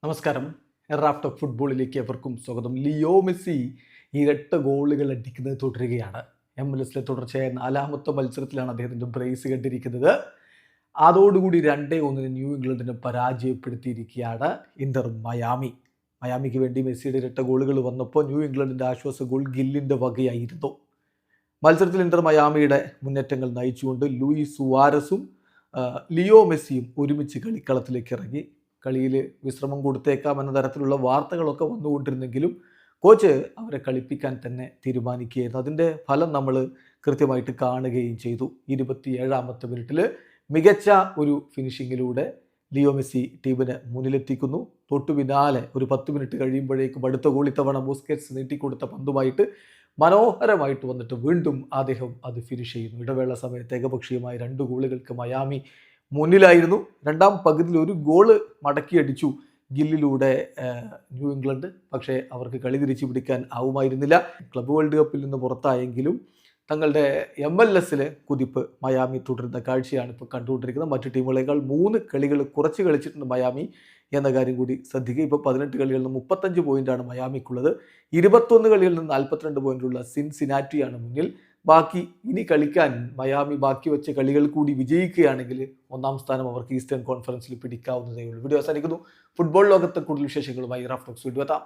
നമസ്കാരം. Raf talk ഫുട്ബോളിലേക്ക് എവർക്കും സ്വാഗതം. ലിയോ മെസ്സി ഇരട്ട ഗോളുകൾ അടിക്കുന്നത് തുടരുകയാണ്. MLS തുടർച്ചയായ 4ാമത്തെ മത്സരത്തിലാണ് അദ്ദേഹത്തിൻ്റെ ബ്രേസ് കണ്ടിരിക്കുന്നത്. അതോടുകൂടി 2-1 ന്യൂ ഇംഗ്ലണ്ടിനെ പരാജയപ്പെടുത്തിയിരിക്കുകയാണ് ഇന്റർ മയാമി. മയാമിക്ക് വേണ്ടി മെസ്സിയുടെ ഇരട്ട ഗോളുകൾ വന്നപ്പോൾ ന്യൂ ഇംഗ്ലണ്ടിൻ്റെ ആശ്വാസ ഗോൾ ഗില്ലിൻ്റെ വകയായിരുന്നു. മത്സരത്തിൽ ഇന്റർ മയാമിയുടെ മുന്നേറ്റങ്ങൾ നയിച്ചുകൊണ്ട് ലൂയിസ് സുവാരസും ലിയോ മെസ്സിയും ഒരുമിച്ച് കളിക്കളത്തിലേക്ക് ഇറങ്ങി. കളിയിൽ വിശ്രമം കൊടുത്തേക്കാം എന്ന തരത്തിലുള്ള വാർത്തകളൊക്കെ വന്നുകൊണ്ടിരുന്നെങ്കിലും കോച്ച് അവരെ കളിപ്പിക്കാൻ തന്നെ തീരുമാനിക്കുകയായിരുന്നു. അതിൻ്റെ ഫലം നമ്മൾ കൃത്യമായിട്ട് കാണുകയും ചെയ്തു. 27ാമത്തെ മിനിറ്റിൽ മികച്ച ഒരു ഫിനിഷിങ്ങിലൂടെ ലിയോ മെസ്സി ടീമിനെ മുന്നിലെത്തിക്കുന്നു. തൊട്ടു പിന്നാലെ ഒരു 10 മിനിറ്റ് കഴിയുമ്പോഴേക്കും അടുത്ത ഗോൾ ഇത്തവണ ബുസ്കറ്റ്സ് നീട്ടിക്കൊടുത്ത പന്തുമായിട്ട് മനോഹരമായിട്ട് വന്നിട്ട് വീണ്ടും അദ്ദേഹം അത് ഫിനിഷ് ചെയ്യുന്നു. ഇടവേള സമയത്ത് ഏകപക്ഷീയമായ 2 ഗോളുകൾക്ക് മയാമി മുന്നിലായിരുന്നു. രണ്ടാം പകുതിയിൽ ഒരു ഗോള് മടക്കിയടിച്ചു ഗില്ലിലൂടെ ന്യൂ ഇംഗ്ലണ്ട്. പക്ഷേ അവർക്ക് കളി തിരിച്ചു പിടിക്കാൻ ആവുമായിരുന്നില്ല. ക്ലബ് വേൾഡ് കപ്പിൽ നിന്ന് പുറത്തായെങ്കിലും തങ്ങളുടെ MLS കുതിപ്പ് മയാമി തുടരുന്ന കാഴ്ചയാണ് ഇപ്പോൾ കണ്ടുകൊണ്ടിരിക്കുന്നത്. മറ്റു ടീമുകളേക്കാൾ 3 കളികൾ കുറച്ച് കളിച്ചിട്ടുണ്ട് മയാമി എന്ന കാര്യം കൂടി ശ്രദ്ധിക്കുക. ഇപ്പോൾ 18 കളികളിൽ നിന്ന് 35 പോയിൻ്റാണ് മയാമിക്കുള്ളത്. 21 കളികളിൽ നിന്ന് 42 പോയിൻ്റുള്ള സിൻസിനാറ്റിയാണ് മുന്നിൽ. ബാക്കി ഇനി കളിക്കാൻ മയാമി ബാക്കി വെച്ച കളികൾ കൂടി വിജയിക്കുകയാണെങ്കിൽ 1ാം സ്ഥാനം അവർക്ക് ഈസ്റ്റേൺ കോൺഫറൻസിൽ പിടിക്കാവുന്നതേ ഉള്ളൂ. വീഡിയോ അവസാനിക്കുന്നു. ഫുട്ബോൾ ലോകത്തെ കൂടുതൽ വിശേഷങ്ങളുമായി റാഫ് ടോക്സ് വീണ്ടും എത്താം.